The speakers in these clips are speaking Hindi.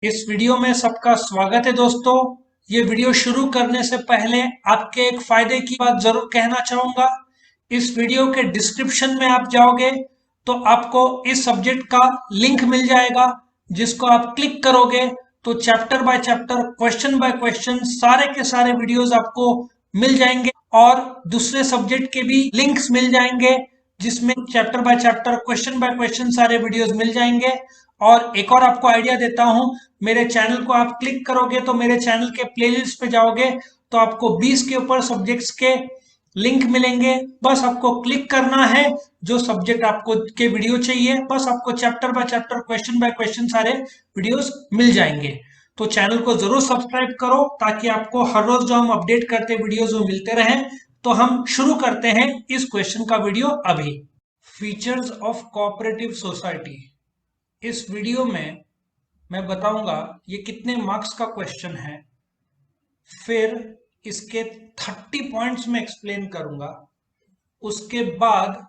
इस वीडियो में सबका स्वागत है दोस्तों। ये वीडियो शुरू करने से पहले आपके एक फायदे की बात जरूर कहना चाहूंगा। इस वीडियो के डिस्क्रिप्शन में आप जाओगे तो आपको इस सब्जेक्ट का लिंक मिल जाएगा, जिसको आप क्लिक करोगे तो chapter by chapter, question by question सारे के सारे वीडियोस आपको मिल जाएंगे और दूसरे सब्जेक्ट के भी लिंक्स मिल जाएंगे, जिसमें chapter by chapter, question by question सारे वीडियोस मिल जाएंगे। और एक और आपको आइडिया देता हूं, मेरे चैनल को आप क्लिक करोगे तो मेरे चैनल के प्लेलिस्ट पे जाओगे तो आपको 20 के ऊपर सब्जेक्ट्स के लिंक मिलेंगे। बस आपको क्लिक करना है, जो सब्जेक्ट आपको के वीडियो चाहिए, बस आपको chapter by chapter, question by question सारे वीडियोस मिल जाएंगे। तो चैनल को जरूर सब्सक्राइब करो ताकि आपको हर रोज जो हम अपडेट करते वीडियोस वो मिलते रहें। तो हम शुरू करते हैं इस क्वेश्चन का वीडियो अभी। Features of cooperative society. इस वीडियो में मैं बताऊंगा ये कितने मार्क्स का क्वेश्चन है, फिर इसके 30 पॉइंट्स में एक्सप्लेन करूंगा। उसके बाद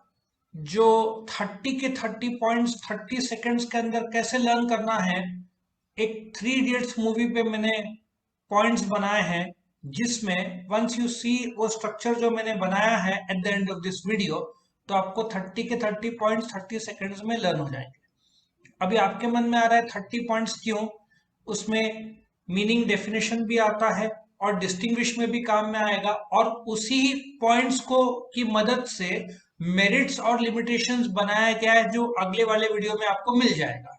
जो 30 के 30 पॉइंट्स 30 सेकंड्स के अंदर कैसे लर्न करना है, एक थ्री इडियट्स मूवी पे मैंने पॉइंट्स बनाए हैं, जिसमें वंस यू सी वो स्ट्रक्चर जो मैंने बनाया है at the end of this video, तो आपको 30 के 30 पॉइंट्स 30 सेकंड्स में लर्न हो जाएंगे। अभी आपके मन में आ रहा है 30 पॉइंट्स क्यों? उसमें मीनिंग डेफिनेशन भी आता है और डिस्टिंग्विश में भी काम में आएगा, और उसी पॉइंट्स को की मदद से मेरिट्स और लिमिटेशंस बनाया गया है, जो अगले वाले वीडियो में आपको मिल जाएगा।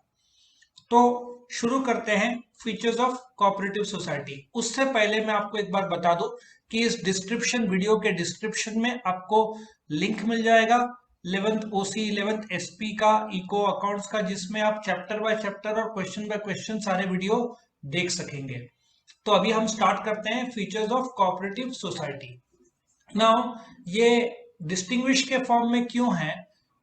तो शुरू करते हैं फीचर्स ऑफ कोऑपरेटिव सोसाइटी। उससे पहले मैं आपको एक बार बता दूं कि इस डिस्क्रिप्शन, वीडियो के डिस्क्रिप्शन में आपको लिंक मिल जाएगा 11th ओसी 11th एसपी का, इको अकाउंट्स का, जिसमें आप चैप्टर बाय चैप्टर और क्वेश्चन बाय क्वेश्चन सारे वीडियो देख सकेंगे। तो अभी हम स्टार्ट करते हैं features of cooperative society. Now ये डिस्टिंग्विश के फॉर्म में क्यों है?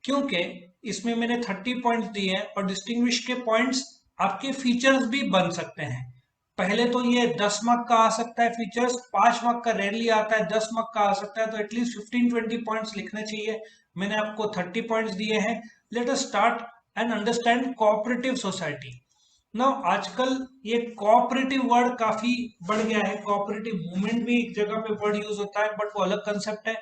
क्योंकि इसमें मैंने 30 पॉइंट्स दिए हैं और डिस्टिंग्विश के पॉइंट्स आपके फीचर्स भी बन सकते हैं। पहले तो ये 10 मार्क का आ सकता है फीचर्स, 5 मार्क का रेयरली आता है, 10 मार्क का आ सकता है, तो एटलीस्ट 15-20 पॉइंट्स लिखने चाहिए। मैंने आपको 30 पॉइंट्स दिए हैं। Let us start and understand cooperative society. ना आजकल ये कोऑपरेटिव वर्ड काफी बढ़ गया है, कोऑपरेटिव मूवमेंट भी एक जगह पे वर्ड यूज होता है, बट वो अलग कंसेप्ट है।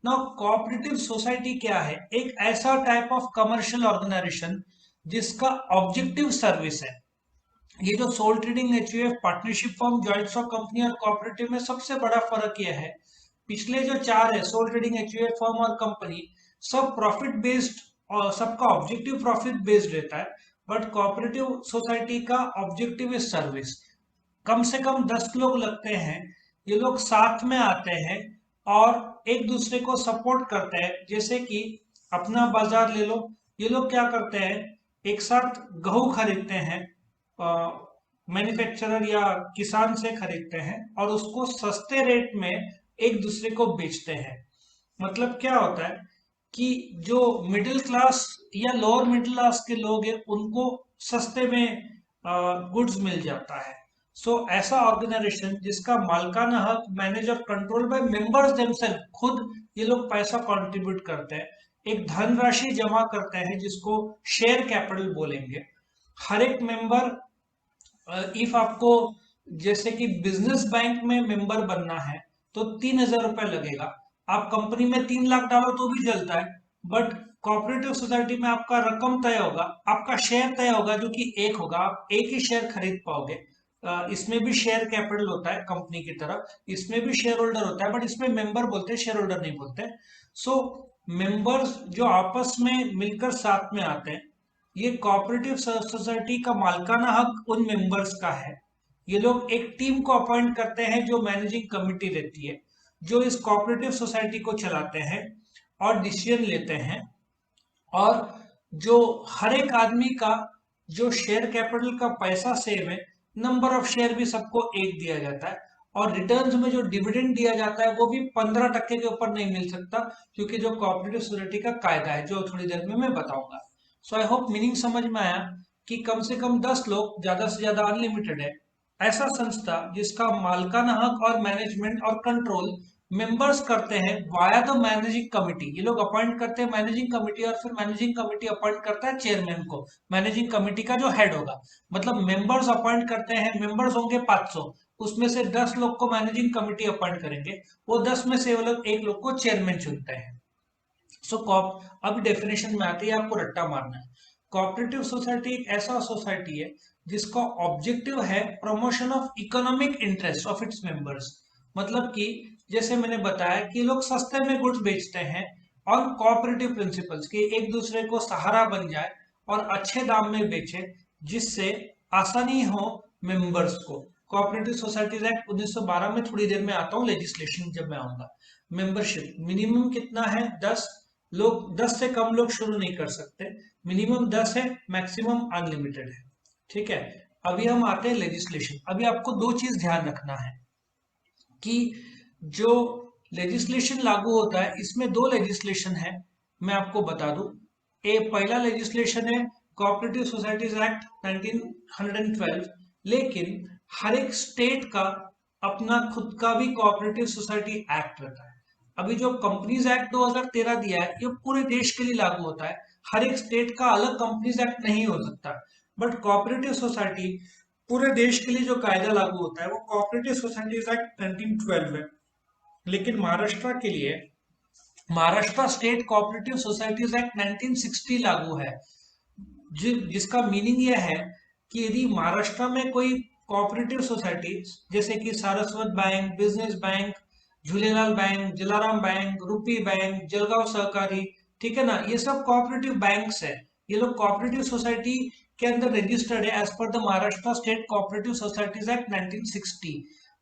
ना कोऑपरेटिव सोसाइटी क्या है? एक ऐसा टाइप ऑफ कमर्शियल ऑर्गेनाइजेशन जिसका ऑब्जेक्टिव सर्विस है। ये जो sole trading, HUF, partnership firm, joint stock company और कोऑपरेटिव में सबसे बड़ा फर्क यह है, पिछले जो चार है, सोल ट्रेडिंग, एचयूएफ फर्म और कंपनी, सब प्रॉफिट बेस्ड और सबका ऑब्जेक्टिव प्रॉफिट बेस्ड रहता है। बट कोऑपरेटिव सोसाइटी का ऑब्जेक्टिव इज सर्विस। कम से कम 10 लोग लगते हैं, ये लोग साथ में आते हैं और एक दूसरे को सपोर्ट करते हैं। जैसे कि अपना बाजार ले लो, ये लोग क्या करते हैं, एक साथ गेहूं खरीदते हैं, मैन्युफैक्चरर या किसान से खरीदते हैं और उसको सस्ते रेट में एक दूसरे को बेचते हैं। मतलब क्या होता है कि जो मिडिल क्लास या लोअर मिडिल क्लास के लोग हैं, उनको सस्ते में गुड्स मिल जाता है। सो ऐसा ऑर्गेनाइजेशन जिसका मालिकाना हक मैनेज और कंट्रोल बाय मेंबर्स देमसेल्फ, खुद ये लोग पैसा कंट्रीब्यूट करते हैं, एक धनराशि जमा करते हैं जिसको शेयर कैपिटल बोलेंगे। हर एक मेंबर, इफ आपको जैसे कि बिजनेस बैंक में मेंबर बनना है तो 3,000 रुपए लगेगा। आप कंपनी में 3 लाख डालो तो भी चलता है, बट कोऑपरेटिव सोसाइटी में आपका रकम तय होगा, आपका शेयर तय होगा, जो कि एक होगा, आप एक ही शेयर खरीद पाओगे। इसमें भी शेयर कैपिटल होता है कंपनी की तरफ, इसमें भी शेयर होल्डर होता है, बट इसमें मेंबर बोलते हैं, शेयर होल्डर नहीं बोलते। सो मेंबर्स जो आपस में मिलकर साथ में आते हैं, ये कोऑपरेटिव सोसाइटी का मालिकाना हक उन मेंबर्स का है। ये लोग एक टीम को अपॉइंट करते हैं जो मैनेजिंग कमिटी रहती है, जो इस कोऑपरेटिव सोसाइटी को चलाते हैं और डिसीजन लेते हैं। और जो हर एक आदमी का जो शेयर कैपिटल का पैसा सेव है, नंबर ऑफ शेयर भी सबको एक दिया जाता है, और रिटर्न्स में जो डिविडेंड दिया जाता है वो भी 15% के ऊपर नहीं मिल सकता, क्योंकि जो कोऑपरेटिव सोसाइटी का कायदा है, जो थोड़ी देर में मैं बताऊंगा। सो आई होप मीनिंग समझ में आया कि कम से कम 10 लोग, ज्यादा से ज्यादा अनलिमिटेड है। ऐसा संस्था जिसका मालिकाना हक और मैनेजमेंट और कंट्रोल मेंबर्स करते हैं वाया द मैनेजिंग कमिटी। ये लोग अपॉइंट करते हैं मैनेजिंग कमिटी और फिर मैनेजिंग कमिटी अपॉइंट करता है चेयरमैन को, मैनेजिंग कमिटी का जो हेड होगा। मतलब मेंबर्स अपॉइंट करते हैं, मेंबर्स होंगे 500, उसमें से 10 लोग को मैनेजिंग कमिटी अपॉइंट करेंगे, वो 10 में से वो लोग एक लोग को चेयरमैन चुनते हैं। सो अब डेफिनेशन में आती है, आपको रट्टा मारना है। कोऑपरेटिव सोसाइटी एक ऐसा सोसाइटी है जिसका ऑब्जेक्टिव है promotion of economic interest of its members. मतलब कि जैसे मैंने बताया कि लोग सस्ते में गुड्स बेचते हैं ऑन कोऑपरेटिव प्रिंसिपल्स, कि एक दूसरे को सहारा बन जाए और अच्छे दाम में बेचे, जिससे आसानी हो मेंबर्स को। कोऑपरेटिव सोसाइटीज एक्ट 1912 में थोड़ी देर में आता हूँ, लेजिस्लेशन जब मैं आऊंगा। मेंबरशिप मिनिमम कितना है? 10 लोग, 10 से कम लोग शुरू नहीं कर सकते, मिनिमम 10 है, मैक्सिमम अनलिमिटेड है। ठीक है, अभी हम आते हैं लेजिस्लेशन। अभी आपको दो चीज ध्यान रखना है कि जो लेजिस्लेशन लागू होता है, इसमें दो लेजिस्लेशन है, मैं आपको बता दूं। पहला लेजिस्लेशन है कोऑपरेटिव सोसाइटीज एक्ट 1912, लेकिन हर एक स्टेट का अपना खुद का भी कोऑपरेटिव सोसाइटी एक्ट रहता है। अभी जो कंपनीज एक्ट 2013 दिया है, ये पूरे देश के लिए लागू होता है, हर एक स्टेट का अलग कंपनीज एक्ट नहीं हो सकता। बट कोऑपरेटिव सोसाइटी पूरे देश के लिए जो कायदा लागू होता है वो कोऑपरेटिव सोसाइटीज एक्ट 1912 है। लेकिन महाराष्ट्र के लिए Maharashtra state cooperative societies act 1960 लागू है, जिसका मीनिंग यह है कि यदि महाराष्ट्र में कोई कोऑपरेटिव सोसाइटी, जैसे कि Saraswat bank, business bank, Jhulelal bank, Jalaram bank, रूपी बैंक, जलगांव सहकारी, ठीक है ना, ये सब कोऑपरेटिव बैंक्स है। ये लोग कोऑपरेटिव सोसाइटी के अंदर रजिस्टर्ड है as per the Maharashtra state cooperative societies act 1960।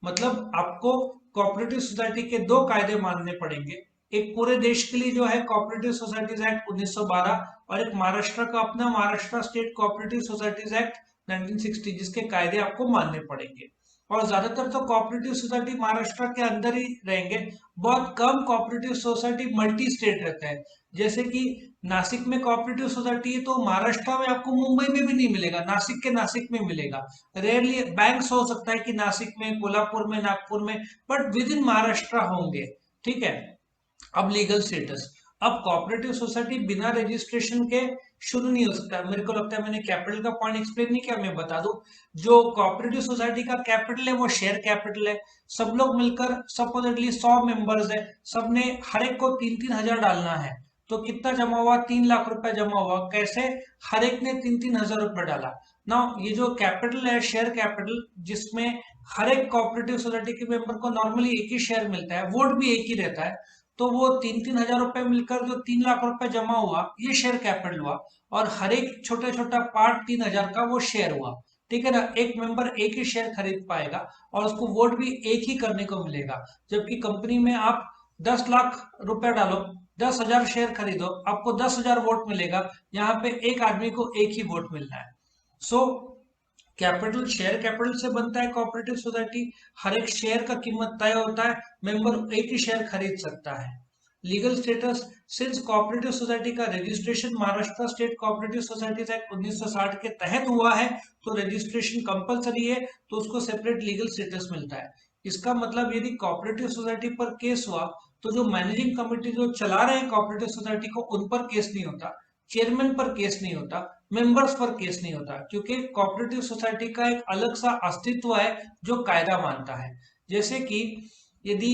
मतलब आपको कोऑपरेटिव सोसाइटी के दो कायदे मानने पड़ेंगे, एक पूरे देश के लिए जो है कोऑपरेटिव सोसाइटीज एक्ट 1912, और एक महाराष्ट्र का अपना Maharashtra state cooperative societies act 1960, जिसके कायदे आपको मानने पड़ेंगे। और ज्यादातर तो कोऑपरेटिव सोसाइटी महाराष्ट्र के अंदर ही रहेंगे, बहुत कम कोऑपरेटिव सोसाइटी मल्टी स्टेट रहता है। जैसे कि नासिक में कोऑपरेटिव सोसाइटी है तो महाराष्ट्र में आपको मुंबई में भी नहीं मिलेगा, नासिक के नासिक में मिलेगा। रेयरली बैंक्स हो सकता है कि नासिक में, कोल्हापुर में, नागपुर में, बट विद इन महाराष्ट्र होंगे। ठीक है, अब लीगल स्टेटस। अब कोऑपरेटिव सोसाइटी बिना रजिस्ट्रेशन के शुरू नहीं हो सकता। मेरे को लगता है मैंने कैपिटल का पॉइंट एक्सप्लेन नहीं किया, मैं बता दूं। जो कोऑपरेटिव सोसाइटी का कैपिटल है वो शेयर कैपिटल है। सब लोग मिलकर सपोजिटली 100 मेंबर्स है, सबने हर एक को 3-3 हजार डालना है, तो कितना जमा हुआ? 3 लाख रुपए जमा हुआ। कैसे? हर एक ने 3-3 हजार रुपए डाला ना। ये जो कैपिटल है शेयर कैपिटल, जिसमें हर एक कोऑपरेटिव सोसाइटी के मेंबर को नॉर्मली एक ही शेयर मिलता है, वोट भी एक ही रहता है, तो वो 3-3 हजार रुपए मिलकर जो 3 लाख रुपए जमा हुआ, ये शेयर कैपिटल हुआ। और हर एक छोटा छोटा पार्ट 3 हजार का वो शेयर हुआ। ठीक है ना, एक मेंबर एक ही शेयर खरीद पाएगा और उसको वोट भी एक ही करने को मिलेगा। जबकि कंपनी में आप 10 लाख रुपए डालो, 10 हजार शेयर खरीदो, आपको 10 हजार वोट मिलेगा। यहाँ पे एक आदमी को एक ही वोट मिलना है। सो कैपिटल शेयर कैपिटल से बनता है कोऑपरेटिव सोसाइटी। हर एक शेयर का कीमत तय होता है, मेंबर एक ही शेयर खरीद सकता है। Legal status, since cooperative society का registration Maharashtra state cooperative societies act 1960 के तहत हुआ है, तो रजिस्ट्रेशन कंपलसरी है, तो उसको सेपरेट लीगल स्टेटस मिलता है। इसका मतलब यदि कोऑपरेटिव सोसाइटी पर केस हुआ, तो जो मैनेजिंग कमेटी जो चला रहे हैं कोऑपरेटिव सोसाइटी को, उन पर केस नहीं होता, चेयरमैन पर केस नहीं होता, मेंबर्स पर केस नहीं होता, क्योंकि कोऑपरेटिव सोसाइटी का एक अलग सा अस्तित्व है जो कायदा मानता है। जैसे कि यदि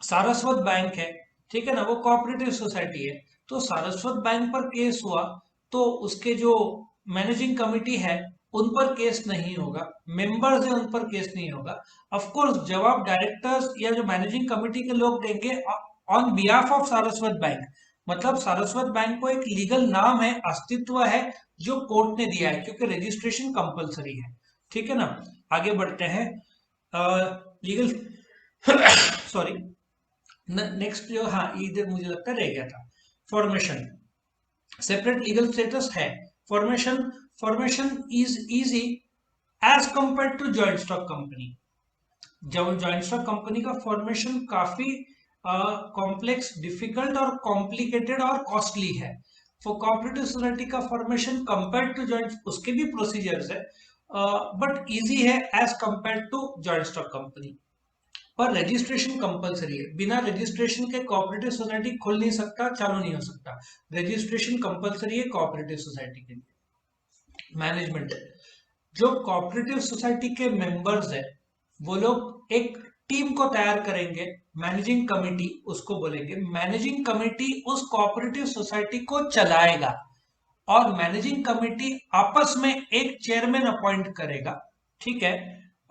सारस्वत बैंक है, ठीक है ना, वो कोऑपरेटिव सोसाइटी है, तो सारस्वत बैंक पर केस हुआ तो उसके जो मैनेजिंग कमेटी है उन पर केस नहीं होगा, मेंबर्स है उन पर केस नहीं होगा। ऑफ कोर्स जवाब डायरेक्टर्स या जो मैनेजिंग कमेटी के लोग देंगे on behalf of Saraswat bank. मतलब सारस्वत बैंक को एक लीगल नाम है, अस्तित्व है, जो कोर्ट ने दिया है, क्योंकि रजिस्ट्रेशन कंपलसरी है। ठीक है ना, आगे बढ़ते हैं। लीगल सॉरी, नेक्स्ट जो, हाँ इधर मुझे लगता रह गया था, फॉर्मेशन। सेपरेट लीगल स्टेटस है formation. Formation is easy as compare to joint stock company. जब जॉइंट स्टॉक कंपनी का फॉर्मेशन काफी कॉम्प्लेक्स, डिफिकल्ट और कॉम्प्लिकेटेड और कॉस्टली है। फॉर कोऑपरेटिव सोसाइटी का फॉर्मेशन कंपेयर टू जॉइंट, उसके भी प्रोसीजर्स है, बट इजी है as compare to joint stock company. पर रजिस्ट्रेशन कंपलसरी है। बिना रजिस्ट्रेशन के कोऑपरेटिव सोसाइटी खुल नहीं सकता, चालू नहीं हो सकता। रजिस्ट्रेशन कंपलसरी है कोऑपरेटिव सोसाइटी के लिए। मैनेजमेंट, जो कोऑपरेटिव सोसाइटी के मेंबर्स है वो लोग एक टीम को तैयार करेंगे, मैनेजिंग कमेटी उसको बोलेंगे। मैनेजिंग कमेटी उस कोऑपरेटिव सोसाइटी को चलाएगा और मैनेजिंग कमेटी आपस में एक चेयरमैन अपॉइंट करेगा, ठीक है।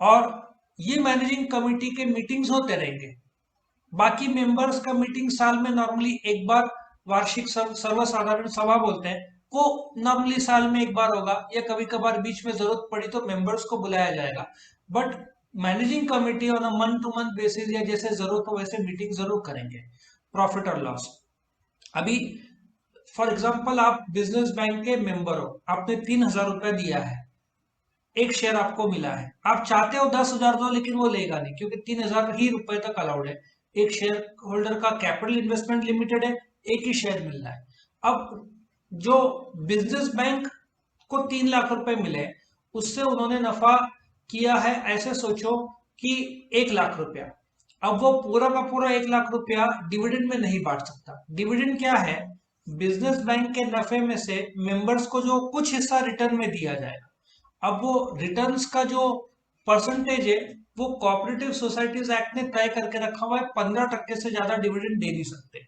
और ये मैनेजिंग कमेटी के मीटिंग्स होते रहेंगे। बाकी मेंबर्स का मीटिंग साल में नॉर्मली एक बार, वार्षिक सर्वसाधारण सभा बोलते हैं, वो नॉर्मली साल में एक बार होगा, या कभी कभार बीच में जरूरत पड़ी तो मेंबर्स को बुलाया जाएगा। But managing committee on a month two month basis या जैसे जरूरत हो वैसे मीटिंग जरूर करेंगे। प्रॉफिट और लॉस, अभी फॉर एग्जाम्पल आप बिजनेस बैंक के मेंबर हो, आपने 3,000 रुपया दिया है, एक शेयर आपको मिला है, आप चाहते हो 10,000 दो, लेकिन वो लेगा नहीं क्योंकि 3,000 ही रुपए तक अलाउड है। एक शेयर होल्डर का कैपिटल इन्वेस्टमेंट लिमिटेड है, एक ही शेयर मिल रहा है। अब जो बिजनेस बैंक को 3 लाख रुपए मिले, उससे उन्होंने नफा किया है, ऐसे सोचो कि 1 लाख रुपया। अब वो पूरा का पूरा 1 लाख रुपया डिविडेंड में नहीं बांट सकता। डिविडेंड क्या है? बिजनेस बैंक के नफे में से मेंबर्स को जो कुछ हिस्सा रिटर्न में दिया जाएगा। अब वो रिटर्न्स का जो परसेंटेज है वो कोऑपरेटिव सोसाइटीज एक्ट ने तय करके रखा हुआ है, 15% से ज्यादा डिविडेंड दे नहीं सकते।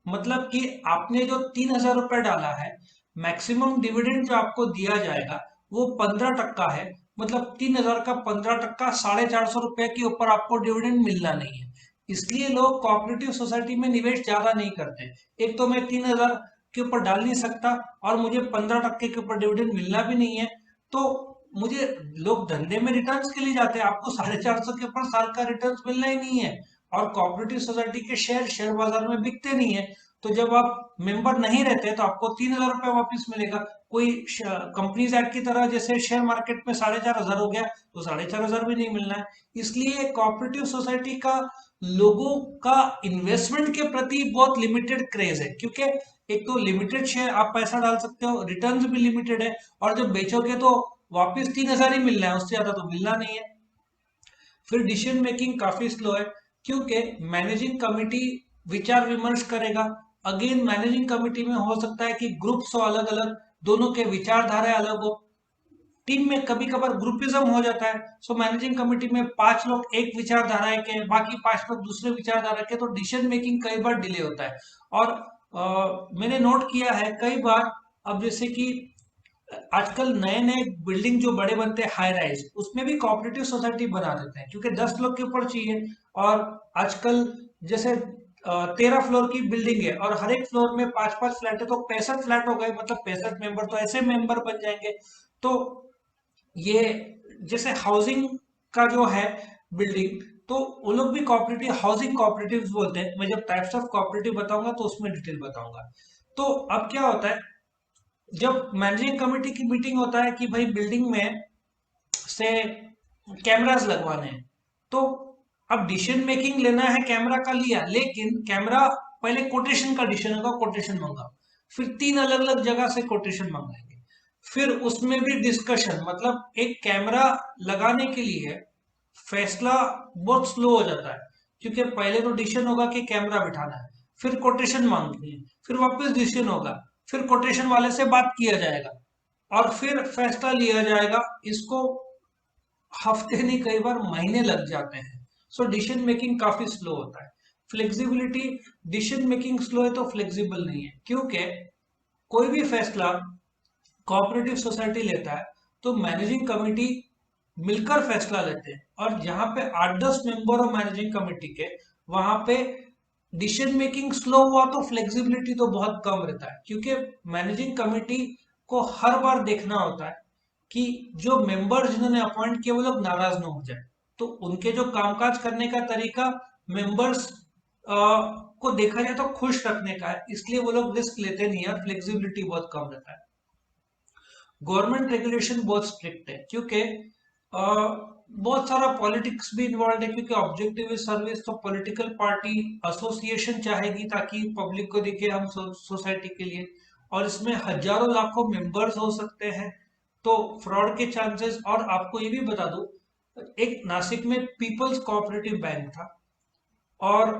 मतलब कि आपने जो 3,000 रुपए डाला है, मैक्सिमम डिविडेंड जो आपको दिया जाएगा वो 15% है। मतलब 3,000 का 15%, 450 रुपए के ऊपर आपको डिविडेंड मिलना नहीं है। इसलिए लोग कोऑपरेटिव सोसाइटी में निवेश ज्यादा नहीं करते। एक तो मैं 3,000 के ऊपर डाल नहीं सकता और मुझे 15% के ऊपर डिविडेंड मिलना भी नहीं है, तो मुझे, लोग धंधे में रिटर्न्स के लिए जाते हैं, आपको 450 के ऊपर साल का रिटर्न्स मिलना ही नहीं है। और कोऑपरेटिव सोसाइटी के शेयर बाजार में बिकते नहीं है, तो जब आप मेंबर नहीं रहते तो आपको 3,000 रुपए वापिस मिलेगा। कोई कंपनीज एक्ट की तरह जैसे शेयर मार्केट में 4,500 हो गया तो 4,500 भी नहीं मिलना है। इसलिए कोऑपरेटिव सोसाइटी का लोगों का इन्वेस्टमेंट के प्रति बहुत लिमिटेड क्रेज है, क्योंकि एक तो लिमिटेड शेयर आप पैसा डाल सकते हो, रिटर्न्स भी लिमिटेड है, और जब बेचोगे तो वापिस 3,000 ही मिलना है, उससे ज्यादा तो मिलना नहीं है। फिर डिसीजन मेकिंग काफी स्लो है, क्योंकि मैनेजिंग कमेटी विचार विमर्श करेगा। अगेन मैनेजिंग कमेटी में हो सकता है कि ग्रुप्स हो अलग अलग, दोनों के विचारधारा अलग हो, टीम में कभी कभार ग्रुपिज्म हो जाता है। सो मैनेजिंग कमेटी में 5 लोग एक विचारधारा के, बाकी 5 लोग दूसरे विचारधारा के, तो डिसीजन मेकिंग कई बार डिले होता है। और मैंने नोट किया है कई बार, अब जैसे कि आजकल नए नए बिल्डिंग जो बड़े बनते हैं हाई राइज, उसमें भी कोऑपरेटिव सोसाइटी बना देते हैं, क्योंकि 10 लोग के ऊपर चाहिए। और आजकल जैसे 13 फ्लोर की बिल्डिंग है और हर एक फ्लोर में 5-5 फ्लैट है, तो 65 फ्लैट हो गए, मतलब 65 मेंबर तो ऐसे मेंबर बन जाएंगे। तो ये जैसे हाउसिंग का जो है बिल्डिंग, तो वो लोग भी कोऑपरेटिव, हाउसिंग कोऑपरेटिव बोलते हैं। मैं जब टाइप्स ऑफ कोऑपरेटिव बताऊंगा तो उसमें डिटेल बताऊंगा। तो अब क्या होता है, जब मैनेजिंग कमेटी की मीटिंग होता है कि भाई बिल्डिंग में से कैमरास लगवाने हैं, तो अब डिसीजन मेकिंग लेना है, कैमरा का लिया, लेकिन कैमरा पहले कोटेशन का डिसीजन होगा, कोटेशन मांगा, फिर 3 अलग अलग जगह से कोटेशन मंगाएंगे, फिर उसमें भी डिस्कशन, मतलब एक कैमरा लगाने के लिए फैसला बहुत स्लो हो जाता है, क्योंकि पहले तो डिसीजन होगा कि कैमरा बिठाना है, फिर कोटेशन मांगनी है, फिर वापस डिसीजन होगा, फिर कोटेशन वाले से बात किया जाएगा और फिर फैसला लिया जाएगा। इसको हफ्ते नहीं, कई बार महीने लग जाते हैं। सो डिसीजन मेकिंग काफी स्लो होता है। फ्लेक्सिबिलिटी, डिसीजन मेकिंग स्लो है तो फ्लेक्सिबल नहीं है, क्योंकि कोई भी फैसला कोऑपरेटिव सोसाइटी लेता है तो मैनेजिंग कमेटी मिलकर फैसला लेते हैं, और जहां पे 8-10 मेंबर हो मैनेजिंग कमेटी के, वहां पे डिसीजन मेकिंग स्लो हुआ तो फ्लेक्सिबिलिटी तो बहुत कम रहता है, क्योंकि मैनेजिंग कमेटी को हर बार देखना होता है कि जो मेंबर जिन्होंने अपॉइंट किए वो लोग नाराज ना हो जाए, तो उनके जो कामकाज करने का तरीका मेंबर्स को देखा जाए तो खुश रखने का है, इसलिए वो लोग रिस्क लेते नहीं है और फ्लेक्सिबिलिटी बहुत कम रहता है। गवर्नमेंट रेगुलेशन बहुत स्ट्रिक्ट है, क्योंकि बहुत सारा पॉलिटिक्स भी इन्वॉल्व है, क्योंकि ऑब्जेक्टिव सर्विस तो पॉलिटिकल पार्टी एसोसिएशन चाहेगी ताकि पब्लिक को दिखे हम सोसाइटी के लिए, और इसमें हजारों लाखों मेंबर्स हो सकते हैं, तो फ्रॉड के चांसेस। और आपको ये भी बता दूं, एक नासिक में पीपल्स कोऑपरेटिव बैंक था, और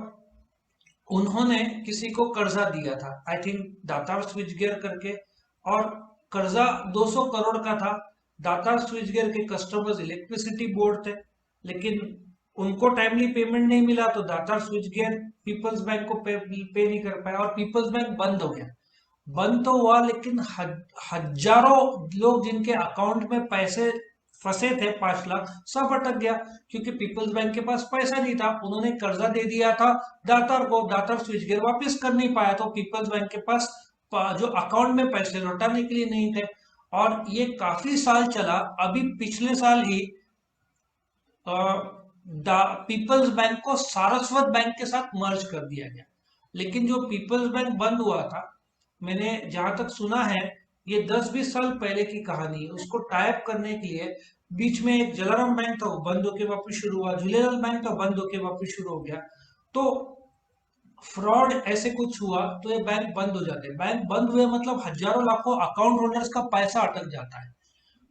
उन्होंने किसी को कर्जा दिया था, I think Datar switch gear करके, और कर्जा 200 करोड़ का था। दातार स्विच गियर के कस्टमर्स इलेक्ट्रिसिटी बोर्ड थे, लेकिन उनको टाइमली पेमेंट नहीं मिला तो दातार स्विच गियर पीपल्स बैंक को पे नहीं कर पाया और पीपल्स बैंक बंद हो गया। बंद तो हुआ, लेकिन हजारों लोग जिनके अकाउंट में पैसे फंसे थे 5 लाख, सब अटक गया, क्योंकि पीपल्स बैंक के पास पैसा नहीं था। उन्होंने कर्जा दे दिया था दातार को, दातार स्विच गियर वापस कर नहीं पाया, तो पीपल्स बैंक के पास जो अकाउंट में पैसे लौटाने के लिए नहीं थे। और ये काफी साल चला। अभी पिछले साल ही पीपल्स बैंक को सारस्वत बैंक के साथ मर्ज कर दिया गया। लेकिन जो पीपल्स बैंक बंद हुआ था, मैंने जहां तक सुना है, ये 10-20 साल पहले की कहानी है। उसको टाइप करने के लिए बीच में एक जलाराम बैंक था, वो बंद होके वापस शुरू हुआ, झूलेलाल बैंक था, बंद होके वापस शुरू हो गया। तो फ्रॉड ऐसे कुछ हुआ तो ये बैंक बंद हो जाते हैं। बैंक बंद हुए मतलब हजारों लाखों अकाउंट होल्डर्स का पैसा अटक जाता है।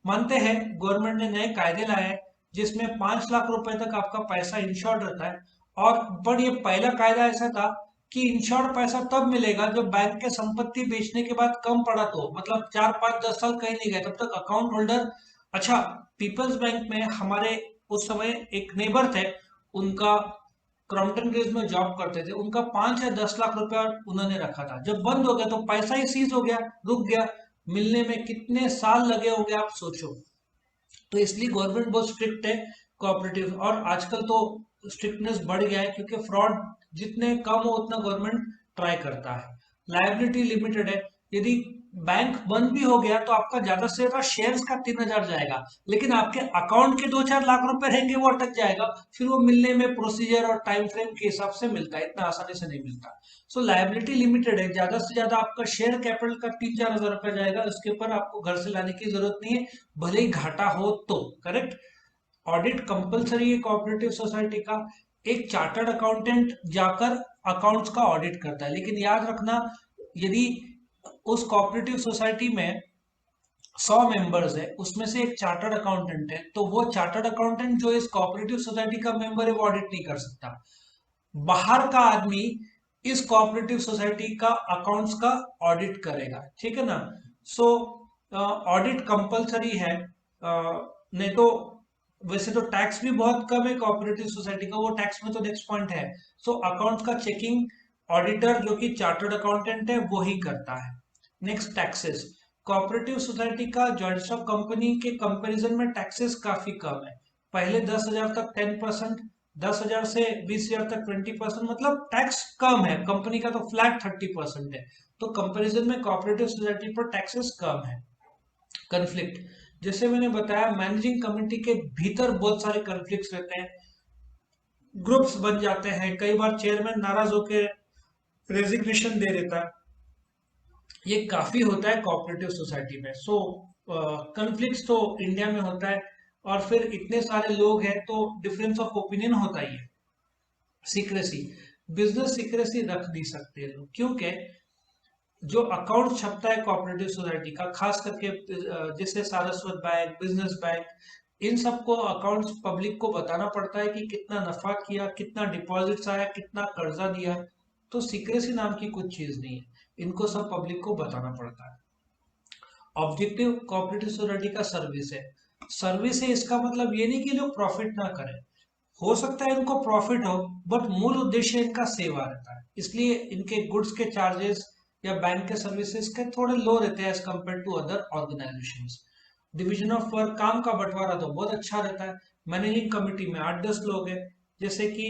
मानते हैं गवर्नमेंट ने नए कायदे लाए हैं जिसमें 5 लाख रुपए तक आपका पैसा इंश्योर्ड रहता है। और पर ये पहला कायदा ऐसा था कि इंश्योर्ड पैसा तब मिलेगा जब बैंक के संपत्ति बेचने के बाद कम पड़ा, तो मतलब 4-5-10 साल कहीं नहीं गए तब तक अकाउंट होल्डर। अच्छा, पीपल्स बैंक में हमारे उस समय एक नेबर थे, उनका क्रॉम्पटन ग्रेज में जॉब करते थे, उनका 5 या 10 लाख रुपया उन्होंने रखा था। जब बंद हो गया तो पैसा ही सीज हो गया, रुक गया। मिलने में कितने साल लगे होंगे आप सोचो। तो इसलिए गवर्नमेंट बहुत स्ट्रिक्ट है कोऑपरेटिव, और आजकल तो स्ट्रिक्टनेस बढ़ गया है क्योंकि फ्रॉड जितने कम हो उतना गवर्नमेंट ट्राई करता है। लायबिलिटी लिमिटेड है, यदि बैंक बंद भी हो गया तो आपका ज्यादा से ज्यादा शेयर्स का 3,000 जाएगा, लेकिन आपके अकाउंट के 2-4 लाख रुपए रहेंगे, वो अटक जाएगा। फिर वो मिलने में प्रोसीजर और टाइम फ्रेम के हिसाब से मिलता है, इतना आसानी से नहीं मिलता। सो लायबिलिटी लिमिटेड है, ज्यादा से ज्यादा आपका शेयर कैपिटल का 3-4 हजार रुपया जाएगा, उसके ऊपर आपको घर से लाने की जरूरत नहीं है, भले ही घाटा हो तो। करेक्ट। ऑडिट कंपलसरी है कोऑपरेटिव सोसाइटी का। एक चार्टर्ड अकाउंटेंट जाकर अकाउंट्स का ऑडिट करता है, लेकिन याद रखना, यदि उस कोऑपरेटिव सोसाइटी में 100 मेंबर्स है, उसमें से एक चार्टर्ड अकाउंटेंट है, तो वो चार्टर्ड अकाउंटेंट जो इस कोऑपरेटिव सोसाइटी का मेंबर है वो ऑडिट नहीं कर सकता। बाहर का आदमी इस कोऑपरेटिव सोसाइटी का अकाउंट्स का ऑडिट करेगा, ठीक है ना। सो ऑडिट कंपलसरी है। नहीं तो वैसे तो टैक्स भी बहुत कम है कोऑपरेटिव सोसाइटी का, वो टैक्स में तो नेक्स्ट पॉइंट है। सो अकाउंट्स का चेकिंग ऑडिटर जो कि चार्टर्ड अकाउंटेंट है वो ही करता है। Next, taxes. कोऑपरेटिव सोसाइटी का जॉइंट स्टॉक कंपनी के कंपैरिजन में टैक्सेस काफी कम है। पहले 10,000 तक 10%, 10,000 से 20,000 तक 20%, मतलब टैक्स कम है। कंपनी का तो फ्लैट 30% है, तो कंपैरिजन में कोऑपरेटिव सोसाइटी पर टैक्सेस कम है। कन्फ्लिक्ट, जैसे मैंने बताया, मैनेजिंग कमेटी के भीतर बहुत सारे कन्फ्लिक्ट्स रहते हैं, ग्रुप्स बन जाते हैं, कई बार चेयरमैन नाराज होकर रेजिग्नेशन दे देता है। ये काफी होता है कोऑपरेटिव सोसाइटी में। सो कन्फ्लिक्ट्स तो इंडिया में होता है, और फिर इतने सारे लोग हैं तो डिफरेंस ऑफ ओपिनियन होता ही है। सीक्रेसी, बिजनेस सीक्रेसी रख नहीं सकते लोग, क्योंकि जो अकाउंट छपता है कोऑपरेटिव सोसाइटी का, खास करके जैसे सारस्वत बैंक, बिजनेस बैंक, इन सबको अकाउंट्स पब्लिक को बताना पड़ता है कि कितना नफा किया, कितना डिपॉजिट्स आया, कितना कर्जा दिया। तो सीक्रेसी नाम की कुछ चीज नहीं है, इनको सब पब्लिक को बताना पड़ता है। ऑब्जेक्टिव कोऑपरेटिव सोसाइटी का सर्विस है। सर्विस है इसका मतलब ये नहीं कि लोग प्रॉफिट ना करें, हो सकता है इनको प्रॉफिट हो, बट मूल उद्देश्य इनका सेवा रहता है, इसलिए इनके गुड्स के चार्जेस या बैंक के सर्विसेज के थोड़े लो रहते हैं as compare to other organisations. Division of work, काम का बंटवारा तो बहुत अच्छा रहता है। मैनेजिंग कमेटी में 8-10 लोग हैं, जैसे कि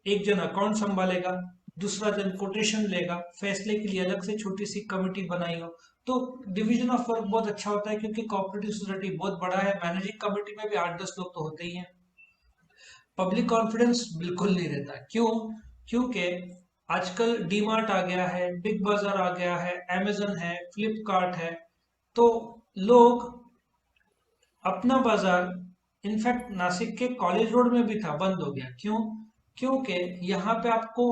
एक जन अकाउंट संभालेगा, दूसरा जन कोटेशन लेगा, फैसले के लिए अलग से छोटी सी कमेटी बनाई हो। तो डिवीजन ऑफ वर्क बहुत अच्छा होता है, क्योंकि कोऑपरेटिव सोसाइटी बहुत बड़ा है, मैनेजिंग कमेटी में भी 8-10 लोग तो होते ही हैं। पब्लिक कॉन्फिडेंस बिल्कुल नहीं रहता, क्यों? क्योंकि आजकल डीमार्ट आ गया है, बिग बाजार आ गया है, अमेजन है, फ्लिपकार्ट है, तो लोग अपना बाजार, इनफैक्ट नासिक के कॉलेज रोड में भी था, बंद हो गया। क्यों? क्योंकि यहाँ पे आपको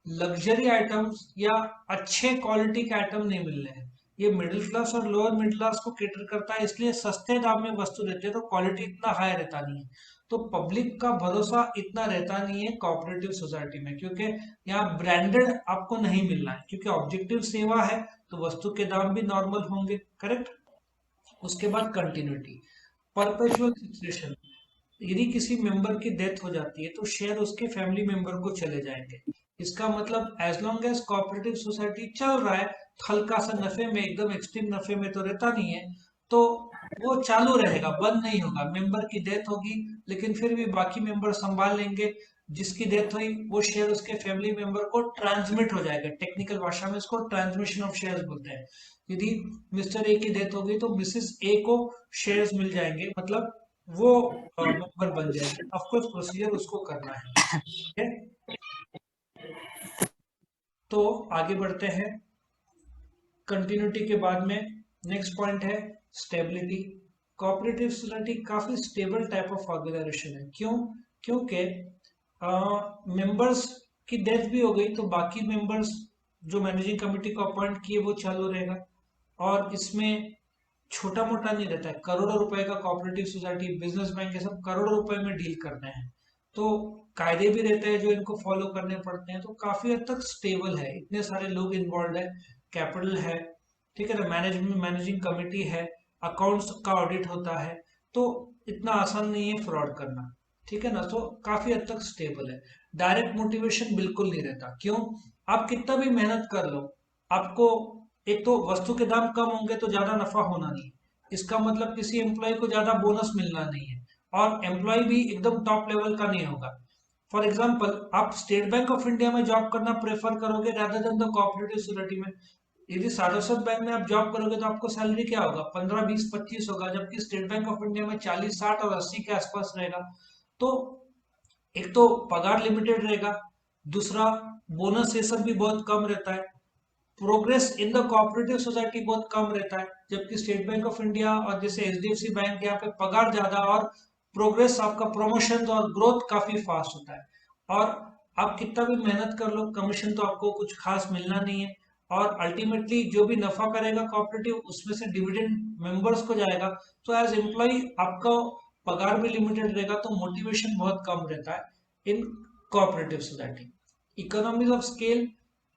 लग्जरी आइटम्स या अच्छे क्वालिटी के आइटम नहीं मिल रहे हैं। ये मिडिल क्लास और लोअर मिडिल क्लास को कैटर करता है, इसलिए सस्ते दाम में वस्तु देते हैं, तो क्वालिटी इतना हाई रहता नहीं है। तो पब्लिक का भरोसा इतना रहता नहीं है कोऑपरेटिव सोसाइटी में, क्योंकि यहाँ ब्रांडेड आपको नहीं मिलना है, क्योंकि ऑब्जेक्टिव सेवा है तो वस्तु के दाम भी नॉर्मल होंगे, करेक्ट। उसके बाद कंटिन्यूटी, परपेचुअल सक्सेशन, यदि किसी मेंबर की डेथ हो जाती है तो शेयर उसके फैमिली मेंबर को चले जाएंगे। इसका मतलब as long as cooperative society चल रहा है, हल्का सा नफे में, एकदम एक्सट्रीम नफे में तो रहता नहीं है, तो वो चालू रहेगा, बंद नहीं होगा। मेंबर की डेथ होगी लेकिन फिर भी बाकी मेंबर संभाल लेंगे। जिसकी डेथ हुई वो शेयर उसके फैमिली मेंबर को ट्रांसमिट हो जाएगा, टेक्निकल भाषा में इसको ट्रांसमिशन ऑफ शेयर्स बोलते हैं। यदि मिस्टर ए की डेथ हो गई तो मिसेस ए को शेयर्स मिल जाएंगे, मतलब वो मेंबर बन जाएंगे। ऑफ कोर्स प्रोसीजर उसको करना है, ठीक है। तो आगे बढ़ते हैं। कंटिन्यूटी के बाद में नेक्स्ट पॉइंट है स्टेबिलिटी। कोऑपरेटिव सोसाइटी काफी स्टेबल टाइप ऑफ ऑर्गेनाइजेशन है। क्यों? क्योंकि मेंबर्स की डेथ भी हो गई तो बाकी मेंबर्स जो मैनेजिंग कमेटी को अपॉइंट किए वो चालू रहेगा, और इसमें छोटा मोटा नहीं रहता है। करोड़ों रुपए का कोऑपरेटिव सोसाइटी, बिजनेस बैंक, ये सब करोड़ों रुपए में डील करते हैं, तो कायदे भी रहते हैं जो इनको फॉलो करने पड़ते हैं, तो काफी हद तक स्टेबल है। इतने सारे लोग इन्वॉल्व है, कैपिटल है, ठीक है ना, मैनेजमेंट, मैनेजिंग कमेटी है, अकाउंट्स का ऑडिट होता है, तो इतना आसान नहीं है फ्रॉड करना, ठीक है ना। तो काफी हद तक स्टेबल है। डायरेक्ट मोटिवेशन बिल्कुल नहीं रहता। क्यों? आप कितना भी मेहनत कर लो, आपको एक तो वस्तु के दाम कम होंगे तो ज्यादा नफा होना नहीं, इसका मतलब किसी एम्प्लॉय को ज्यादा बोनस मिलना नहीं है, और एम्प्लॉय भी एकदम टॉप लेवल का नहीं होगा। फॉर एग्जाम्पल, आप स्टेट बैंक ऑफ इंडिया में जॉब करना प्रेफर करोगे rather than the cooperative society में। यदि सारस्वत बैंक में आप जॉब करोगे तो आपको सैलरी क्या होगा, 15, 20, 25 होगा, जबकि स्टेट बैंक ऑफ इंडिया में 40, 60 और 80 के आसपास रहेगा। तो एक तो पगार लिमिटेड रहेगा, दूसरा बोनस ये सब भी बहुत कम रहता है, progress in the cooperative society बहुत कम रहता है, जबकि स्टेट बैंक ऑफ इंडिया और जैसे एचडीएफसी बैंक, यहाँ पे पगार ज्यादा और प्रोग्रेस, आपका प्रमोशन और ग्रोथ काफी फास्ट होता है। और आप कितना भी मेहनत कर लो, कमीशन तो आपको कुछ खास मिलना नहीं है, और अल्टीमेटली जो भी नफा करेगा कोऑपरेटिव उसमें से डिविडेंड मेंबर्स को जाएगा। तो एज एम्प्लॉय आपका पगार भी लिमिटेड रहेगा, तो मोटिवेशन बहुत कम रहता है इन cooperative society. Economies of scale,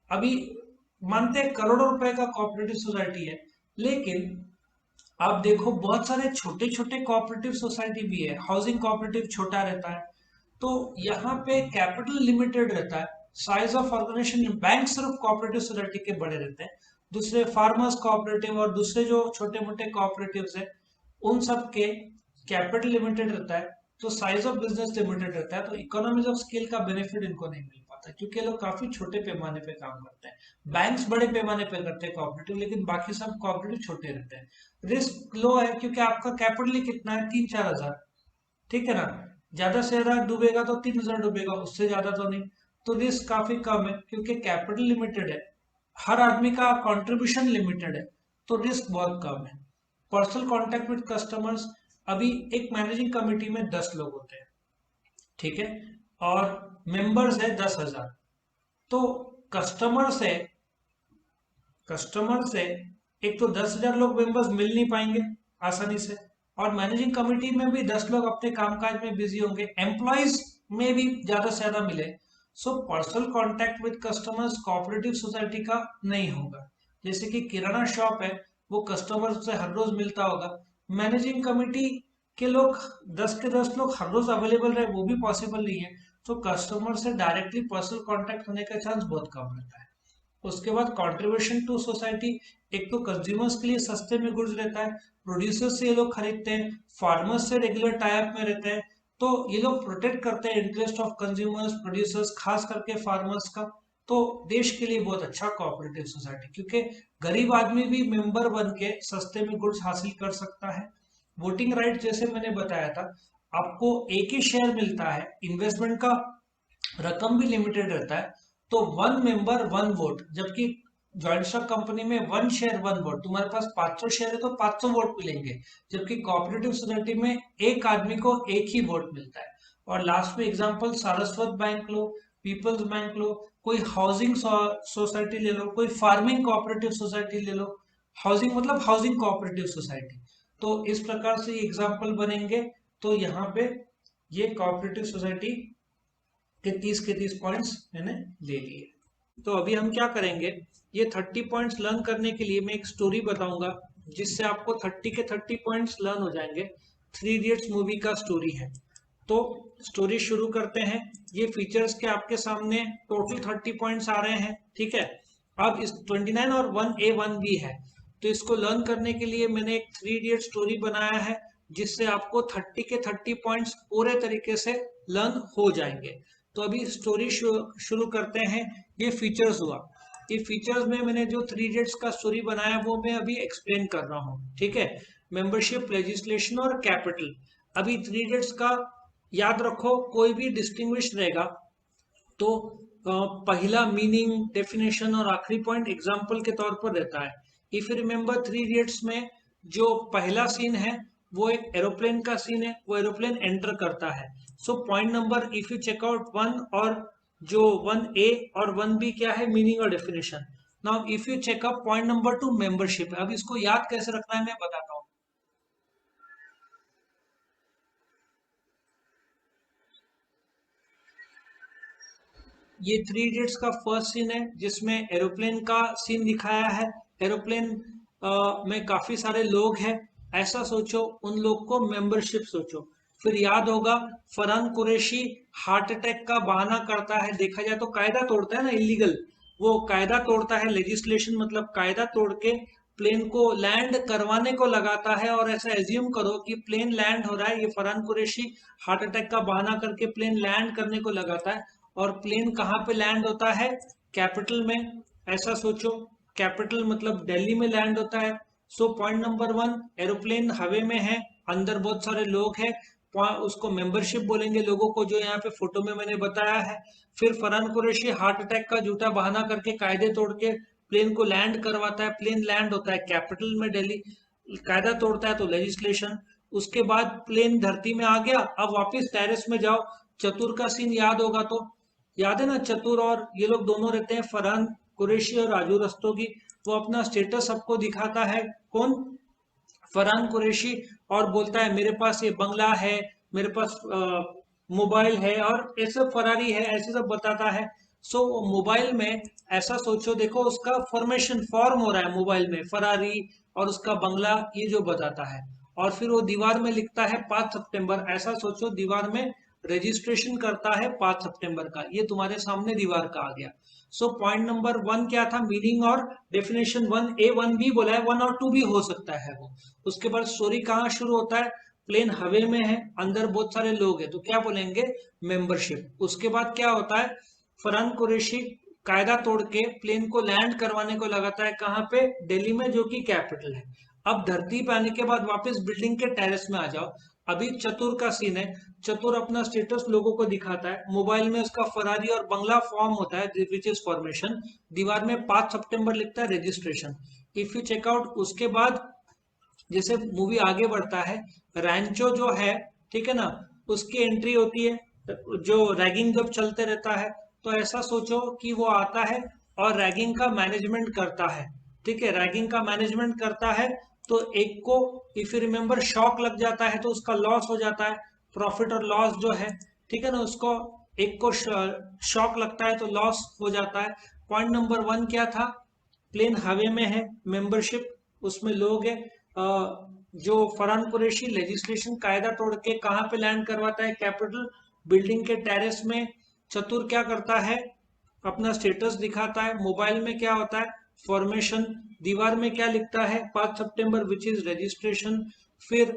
अभी मानते हैं करोड़ों रुपए का कोऑपरेटिव सोसाइटी है, लेकिन आप देखो बहुत सारे छोटे छोटे कोऑपरेटिव सोसाइटी भी है। हाउसिंग कोऑपरेटिव छोटा रहता है, तो यहाँ पे कैपिटल लिमिटेड रहता है, साइज ऑफ ऑर्गेनाइजेशन, बैंक सिर्फ कोऑपरेटिव सोसाइटी के बड़े रहते हैं। दूसरे फार्मर्स कोऑपरेटिव और दूसरे जो छोटे मोटे कोऑपरेटिव्स है, उन सब के कैपिटल लिमिटेड रहता है, तो साइज ऑफ बिजनेस लिमिटेड रहता है, तो इकोनॉमीज ऑफ स्केल का बेनिफिट इनको नहीं मिल पाता, क्योंकि ये लोग काफी छोटे पैमाने पे काम करते हैं। बैंक्स बड़े पैमाने पे करते हैं कोऑपरेटिव, लेकिन बाकी सब कोऑपरेटिव छोटे रहते हैं। रिस्क लो है क्योंकि आपका कैपिटल ही कितना है, 3-4 हजार, ठीक है ना। ज्यादा से ज्यादा डूबेगा तो 3 हजार डूबेगा, उससे ज्यादा तो नहीं। तो रिस्क काफी कम है क्योंकि कैपिटल लिमिटेड है, हर आदमी का कंट्रीब्यूशन लिमिटेड है, तो रिस्क बहुत कम है। पर्सनल कांटेक्ट विद कस्टमर्स, अभी एक मैनेजिंग कमेटी में 10 लोग होते हैं, ठीक है, और मेंबर्स है 10,000, तो कस्टमर से कस्टमर से एक तो 10,000 लोग मेंबर्स मिल नहीं पाएंगे आसानी से, और मैनेजिंग कमेटी में भी 10 लोग अपने कामकाज में बिजी होंगे, एम्प्लॉयज में भी ज्यादा से ज्यादा मिले। So personal contact with customers cooperative society का नहीं होगा। जैसे कि किराना शॉप है, वो कस्टमर से हर रोज मिलता होगा, मैनेजिंग कमेटी के लोग 10 के 10 लोग हर रोज अवेलेबल रहे वो भी पॉसिबल नहीं है, तो कस्टमर से डायरेक्टली पर्सनल कांटेक्ट होने का चांस बहुत कम रहता है। उसके बाद कंट्रीब्यूशन टू सोसाइटी, एक तो कंज्यूमर्स के लिए सस्ते में गुड्स रहता है, प्रोड्यूसर्स से ये लोग खरीदते हैं, फार्मर्स से रेगुलर टाई अप में रहते हैं, तो ये लोग प्रोटेक्ट करते हैं इंटरेस्ट ऑफ कंज्यूमर्स, प्रोड्यूसर्स, खास करके फार्मर्स का। तो देश के लिए बहुत अच्छा कोऑपरेटिव सोसाइटी, क्योंकि गरीब आदमी भी मेंबर बन के सस्ते में गुड्स हासिल कर सकता है। वोटिंग राइट जैसे मैंने बताया था, आपको एक ही शेयर मिलता है, इन्वेस्टमेंट का रकम भी लिमिटेड रहता है, तो 1 मेंबर 1 वोट, जबकि ज्वाइंट स्टॉक कंपनी में 1 शेयर 1 वोट, तुम्हारे पास 500 शेयर है तो 500 वोट मिलेंगे, जबकि कोऑपरेटिव सोसाइटी में एक आदमी को एक ही वोट मिलता है। और लास्ट में एग्जांपल सारस्वत बैंक लो, पीपल्स बैंक लो, कोई हाउसिंग सोसाइटी ले लो, कोई फार्मिंग कोऑपरेटिव सोसाइटी ले लो, हाउसिंग मतलब हाउसिंग कोऑपरेटिव सोसाइटी। तो इस प्रकार से एग्जाम्पल बनेंगे। तो यहाँ पे ये कोऑपरेटिव सोसाइटी के 30 पॉइंट्स मैंने ले लिए। तो अभी हम क्या करेंगे, ये 30 पॉइंट्स लर्न करने के लिए मैं एक स्टोरी बताऊंगा जिससे आपको 30 के 30 पॉइंट्स लर्न हो जाएंगे। थ्री इडियट्स मूवी का स्टोरी है। तो स्टोरी शुरू करते हैं। ये फीचर्स के आपके सामने टोटल 30 पॉइंट्स आ रहे हैं, ठीक है। अब इस 29 और 1A 1B है, तो इसको लर्न करने के लिए मैंने एक थ्री इडियट स्टोरी बनाया है जिससे आपको 30 के 30 पॉइंट्स पूरे तरीके से लर्न हो जाएंगे। तो अभी स्टोरी शुरू करते हैं। ये फीचर्स हुआ। ये फीचर्स में मैंने जो थ्री इडियट्स का स्टोरी बनाया वो मैं अभी एक्सप्लेन कर रहा हूँ, ठीक है। मेंबरशिप, लेजिस्लेशन और कैपिटल। अभी थ्री इडियट्स का याद रखो, कोई भी डिस्टिंग्विश रहेगा तो पहला मीनिंग, डेफिनेशन और आखिरी पॉइंट एग्जाम्पल के तौर पर रहता है। If you remember three idiots में जो पहला सीन है वो एक एरोप्लेन का सीन है, वो एरोप्लेन एंटर करता है। So point number, if you check out 1 और जो 1A और 1B क्या है, मीनिंग और definition. Now if you checkup point number 2 membership. अब इसको याद कैसे रखना है मैं बताता हूँ। ये थ्री इडियट्स का फर्स्ट सीन है जिसमें एरोप्लेन का सीन दिखाया है। एरोप्लेन में काफी सारे लोग हैं, ऐसा सोचो, उन लोग को मेंबरशिप सोचो। फिर याद होगा फरहान कुरैशी हार्ट अटैक का बहाना करता है, देखा जाए तो कायदा तोड़ता है ना, इलीगल। वो कायदा तोड़ता है, लेजिस्लेशन मतलब कायदा तोड़ के प्लेन को लैंड करवाने को लगाता है। और ऐसा एज्यूम करो कि प्लेन लैंड हो रहा है, ये फरहान कुरैशी हार्ट अटैक का बहाना करके प्लेन लैंड करने को लगाता है। और प्लेन कहाँ पे लैंड होता है, कैपिटल में, ऐसा सोचो। कैपिटल मतलब दिल्ली में लैंड होता है। सो पॉइंट नंबर 1, एरोप्लेन हवे में है, अंदर बहुत सारे लोग हैं, उसको मेंबरशिप बोलेंगे लोगों को, जो यहाँ पे फोटो में मैंने बताया है। फिर फरहान कुरैशी हार्ट अटैक का झूठा बहाना करके कायदे तोड़ के प्लेन को लैंड करवाता है, प्लेन लैंड होता है कैपिटल में दिल्ली। कायदा तोड़ता है तो लेजिस्लेशन। उसके बाद प्लेन धरती में आ गया, अब वापस टेरेस में जाओ। चतुर का सीन याद होगा तो, याद है ना, चतुर और ये लोग दोनों रहते हैं, फरहान कुरैशी और राजू रस्तोगी। वो अपना स्टेटस सबको दिखाता है, कौन, फरहान कुरैशी, और बोलता है मेरे पास ये बंगला है, मेरे पास मोबाइल है और ऐसे फरारी है, ऐसे सब बताता है। सो मोबाइल में ऐसा सोचो, देखो उसका फॉर्मेशन फॉर्म हो रहा है मोबाइल में, फरारी और उसका बंगला, ये जो बताता है। और फिर वो दीवार में लिखता है 5 सितंबर, ऐसा सोचो दीवार में रजिस्ट्रेशन करता है 5 सितंबर का, ये तुम्हारे सामने दीवार का आ गया। सो पॉइंट नंबर 1 क्या था, मीनिंग और डेफिनेशन। 1A 1B बोला है, 1 और 2 भी हो सकता है वो। उसके बाद स्टोरी कहाँ शुरू होता है, प्लेन हवे में है, अंदर बहुत सारे लोग हैं, तो क्या बोलेंगे, मेंबरशिप। उसके बाद क्या होता है, फरहान कुरैशी कायदा तोड़ के प्लेन को लैंड करवाने को लगाता है, कहाँ पे, दिल्ली में, जो कि कैपिटल है। अब धरती पे आने के बाद वापस बिल्डिंग के टेरेस में आ जाओ। अभी चतुर का सीन है। चतुर अपना स्टेटस लोगों को दिखाता है, मोबाइल में उसका फरारी और बंगला फॉर्म होता है विच इज फॉर्मेशन। दीवार में 5 सितंबर लिखता है, रजिस्ट्रेशन। इफ यू चेकआउट, उसके बाद जैसे मूवी आगे बढ़ता है, रैंचो जो है, ठीक है ना, उसकी एंट्री होती है। जो रैगिंग जब चलते रहता है, तो ऐसा सोचो कि वो आता है और रैगिंग का मैनेजमेंट करता है, ठीक है, रैगिंग का मैनेजमेंट करता है। तो एक को, इफ यू रिमेंबर, शॉक लग जाता है तो उसका लॉस हो जाता है, प्रॉफिट और लॉस जो है, ठीक है ना, उसको एक को शॉक लगता है तो लॉस हो जाता है। पॉइंट नंबर 1 क्या था, प्लेन हवे में है, मेंबरशिप, उसमें लोग हैं। जो फरहान कुरैशी लेजिस्लेशन कायदा तोड़ के कहाँ पे लैंड करवाता है, कैपिटल, बिल्डिंग के टेरेस में। चतुर क्या करता है, अपना स्टेटस दिखाता है। मोबाइल में क्या होता है, फॉर्मेशन। दीवार में क्या लिखता है, 5 सितंबर विच इज रजिस्ट्रेशन। फिर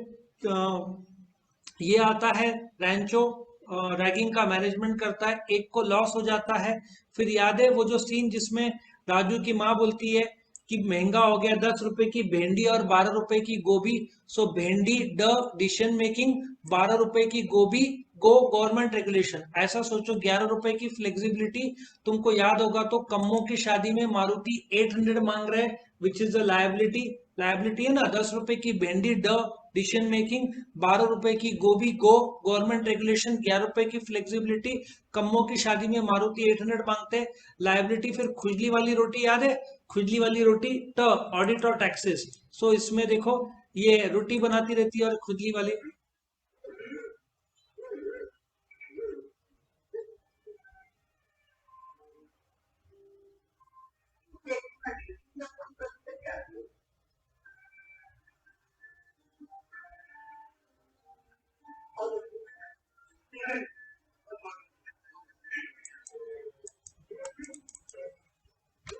ये आता है रैंचो, रैगिंग का मैनेजमेंट करता है, एक को लॉस हो जाता है। फिर याद है वो जो सीन जिसमें राजू की माँ बोलती है कि महंगा हो गया, 10 रुपए की भेंडी और 12 रुपए की गोभी। सो भेंडी ड डिसीजन मेकिंग, 12 रुपए की गोभी गो गवर्नमेंट रेगुलेशन। ऐसा सोचो, 11 रुपए की फ्लेक्सिबिलिटी। तुमको याद होगा तो कम्मो की शादी में मारुति 800 मांग रहे, which is the liability. Liability है ना, 10 रुपए की भेंडी ड डिसीजन मेकिंग, 12 रुपए की गोभी गो गवर्नमेंट रेगुलेशन, 11 रुपए की फ्लेक्सिबिलिटी। कम्मो की शादी में मारुति 800 मांगते, लायबिलिटी। फिर खुजली वाली रोटी याद है, खुजली वाली रोटी ट ऑडिट और टैक्सेस। सो इसमें देखो ये रोटी बनाती रहती है और खुजली वाली।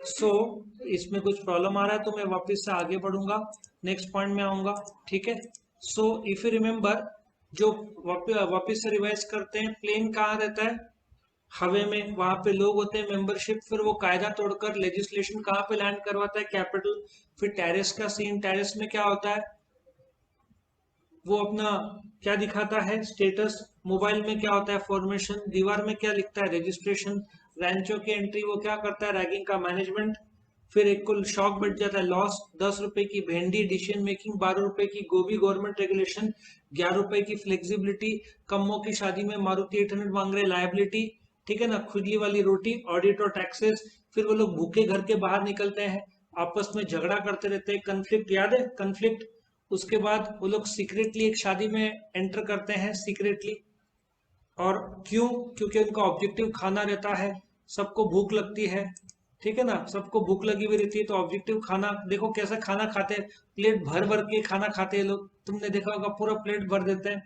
सो इसमें कुछ प्रॉब्लम आ रहा है तो मैं वापस से आगे बढ़ूंगा, नेक्स्ट पॉइंट में आऊंगा। ठीक है। सो इफ यू रिमेम्बर, जो वापस से रिवाइज करते हैं, प्लेन कहाँ रहता है? हवे में, वहां पे लोग होते हैं मेंबरशिप, फिर वो कायदा तोड़कर लेजिस्लेशन कहाँ पे लैंड करवाता है? कैपिटल। फिर टेरेस का सीन, टेरेस में क्या होता है? वो अपना क्या दिखाता है? स्टेटस। मोबाइल में क्या होता है? फॉर्मेशन। दीवार में क्या लिखता है? रजिस्ट्रेशन। रैंचो की एंट्री, वो क्या करता है? रैगिंग का मैनेजमेंट। फिर एक को शॉक बढ़ जाता है, लॉस 10 रुपए की, भेंडी डिसीजन मेकिंग 12 रुपए की, गोभी गवर्नमेंट रेगुलेशन 11 रुपए की, फ्लेक्सिबिलिटी कम्मो की शादी में मारुति 800 मांग रहे, लाइबिलिटी। ठीक है ना। खुजली वाली रोटी, ऑडिट और टैक्सेस। फिर वो लोग भूखे घर के बाहर निकलते हैं, आपस में झगड़ा करते रहते हैं, कन्फ्लिक्ट, याद है कन्फ्लिक्ट। उसके बाद वो लोग सीक्रेटली एक शादी में एंटर करते हैं, सीक्रेटली। और क्यों? क्योंकि उनका ऑब्जेक्टिव खाना रहता है, सबको भूख लगती है। ठीक है ना, सबको भूख लगी हुई रहती है तो ऑब्जेक्टिव खाना। देखो कैसा खाना खाते हैं, प्लेट भर भर के खाना खाते हैं लोग, तुमने देखा होगा, पूरा प्लेट भर देते हैं।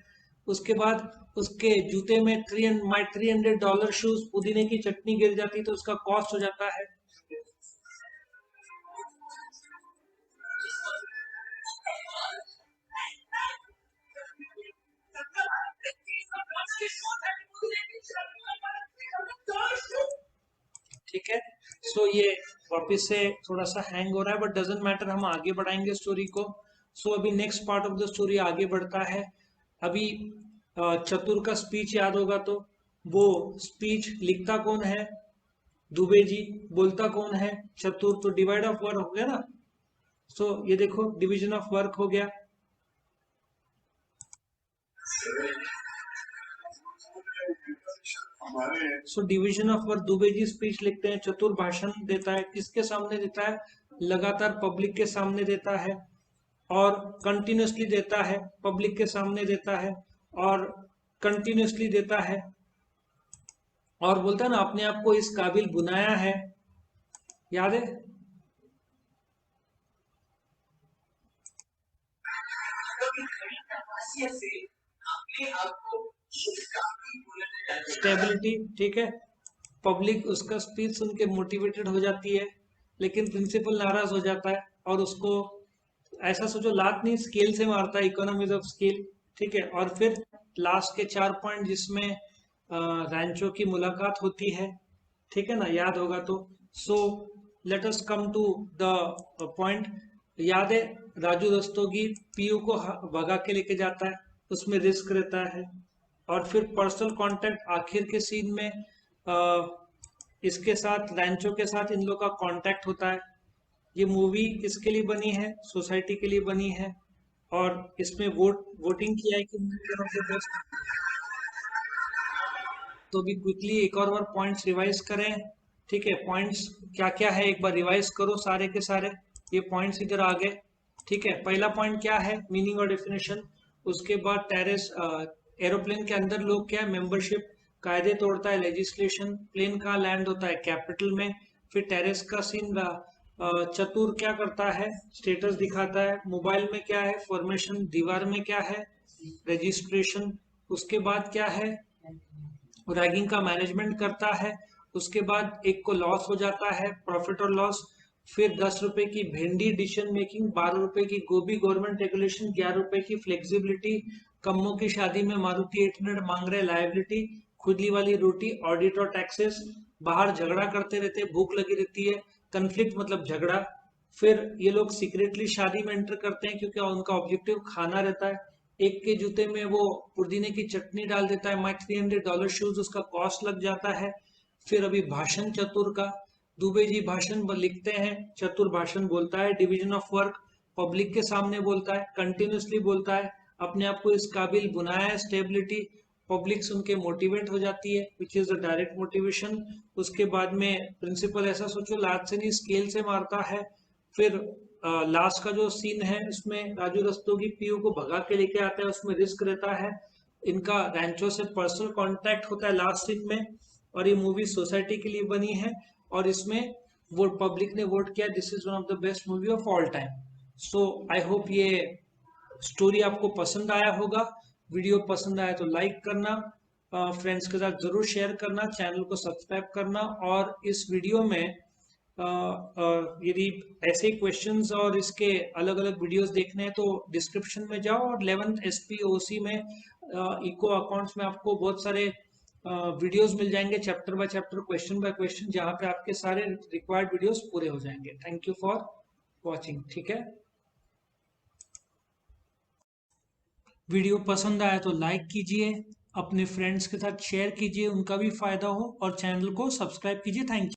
उसके बाद उसके जूते में $300 शूज, पुदीने की चटनी गिर जाती तो उसका कॉस्ट हो जाता है। ठीक है। सो ये वापस से थोड़ा सा हैंग हो रहा है, बट डजेंट मैटर, हम आगे बढ़ाएंगे स्टोरी को। सो अभी next part of the story आगे बढ़ता है। अभी चतुर का स्पीच याद होगा तो, वो स्पीच लिखता कौन है? दुबे जी। बोलता कौन है? चतुर। तो डिवाइड ऑफ वर्क हो गया ना। सो ये देखो, डिवीजन ऑफ वर्क हो गया। So division of work, Dubey ji speech लिखते हैं, चतुर भाषण देता है। किसके सामने देता है? लगातार पब्लिक के सामने देता है, और कंटिन्यूसली देता है, पब्लिक के सामने देता है और कंटिन्यूसली देता है। और बोलता है ना, अपने आप को इस काबिल बनाया है, याद है? स्टेबिलिटी। ठीक है। पब्लिक उसका स्पीच सुन के मोटिवेटेड हो जाती है, लेकिन प्रिंसिपल नाराज हो जाता है और उसको, ऐसा सोचो, लात नहीं स्केल से मारता है, इकोनॉमीज ऑफ स्केल। ठीक है। और फिर लास्ट के 4 पॉइंट, जिसमें रैंचो की मुलाकात होती है। ठीक है ना, याद होगा तो। So let us come to the point. याद है, राजू रस्तोगी पीयू को भगा के लेके जाता है, उसमें रिस्क रहता है। और फिर पर्सनल कांटेक्ट आखिर के सीन में, इसके साथ, रैंचो के साथ इन लोग का कांटेक्ट होता है। ये मूवी किसके लिए बनी है? सोसाइटी के लिए बनी है। और इसमें वोटिंग किया है कि बेस्ट। तो भी क्विकली एक और पॉइंट्स रिवाइज करें। ठीक है, पॉइंट्स क्या क्या है एक बार रिवाइज करो सारे के सारे। ये पॉइंट्स इधर आ गए। ठीक है, पहला पॉइंट क्या है? मीनिंग और डेफिनेशन। उसके बाद टेरेस, एरोप्लेन के अंदर लोग क्या है? मेंबरशिप। कायदे तोड़ता है, लेजिस्लेशन। प्लेन कहाँ लैंड होता है? कैपिटल में। फिर टेरेस का सीन रहा, चतुर क्या करता है? स्टेटस दिखाता है। मोबाइल में क्या है? फॉर्मेशन। दीवार में क्या है? रजिस्ट्रेशन। उसके बाद क्या है? रैगिंग का मैनेजमेंट करता है। उसके बाद एक को लॉस हो जाता है, प्रॉफिट और लॉस। फिर 10 रुपए की भेंडी डिसीजन मेकिंग, 12 रुपए की गोभी गवर्नमेंट रेगुलेशन, 11 रुपए की फ्लेक्सिबिलिटी, कम्मों की शादी में मारुति 800 मांग रहे, लाइबिलिटी, खुजली वाली रोटी, ऑडिट और टैक्सेस। बाहर झगड़ा करते रहते, भूख लगी रहती है, कन्फ्लिक्ट मतलब झगड़ा। फिर ये लोग सीक्रेटली शादी में एंटर करते हैं क्योंकि उनका ऑब्जेक्टिव खाना रहता है। एक के जूते में वो पुदीने की चटनी डाल देता है, माई $300 शूज, उसका कॉस्ट लग जाता है। फिर अभी भाषण चतुर का, दुबे जी भाषण लिखते हैं, चतुर भाषण बोलता है, डिवीजन ऑफ वर्क, पब्लिक के सामने बोलता है, कंटिन्यूसली बोलता है, अपने आप को इस काबिल बनाया है, स्टेबिलिटी, पब्लिक सुन के मोटिवेट हो जाती है, which is the direct motivation. उसके बाद में प्रिंसिपल ऐसा सोचो लात से नहीं स्केल से मारता है। फिर लास्ट का जो सीन है उसमें राजू रस्तोगी पीयू को भगा के लेके आता है, उसमें रिस्क रहता है, इनका रैंचो से पर्सनल कांटेक्ट होता है लास्ट सीन में। और ये मूवी सोसाइटी के लिए बनी है और इसमें वो पब्लिक ने वोट किया this is one of the best movie of all time. So I hope ये स्टोरी आपको पसंद आया होगा। वीडियो पसंद आया तो लाइक करना, फ्रेंड्स के साथ जरूर शेयर करना, चैनल को सब्सक्राइब करना। और इस वीडियो में यदि ऐसे क्वेश्चंस और इसके अलग अलग वीडियोस देखने हैं तो डिस्क्रिप्शन में जाओ और 11th SPOC में इको अकाउंट्स में आपको बहुत सारे वीडियोस मिल जाएंगे, chapter by chapter, question by question, जहां पे आपके सारे रिक्वायर्ड वीडियोस पूरे हो जाएंगे। Thank you for watching. ठीक है, वीडियो पसंद आया तो लाइक कीजिए, अपने फ्रेंड्स के साथ शेयर कीजिए, उनका भी फायदा हो, और चैनल को सब्सक्राइब कीजिए। Thank you.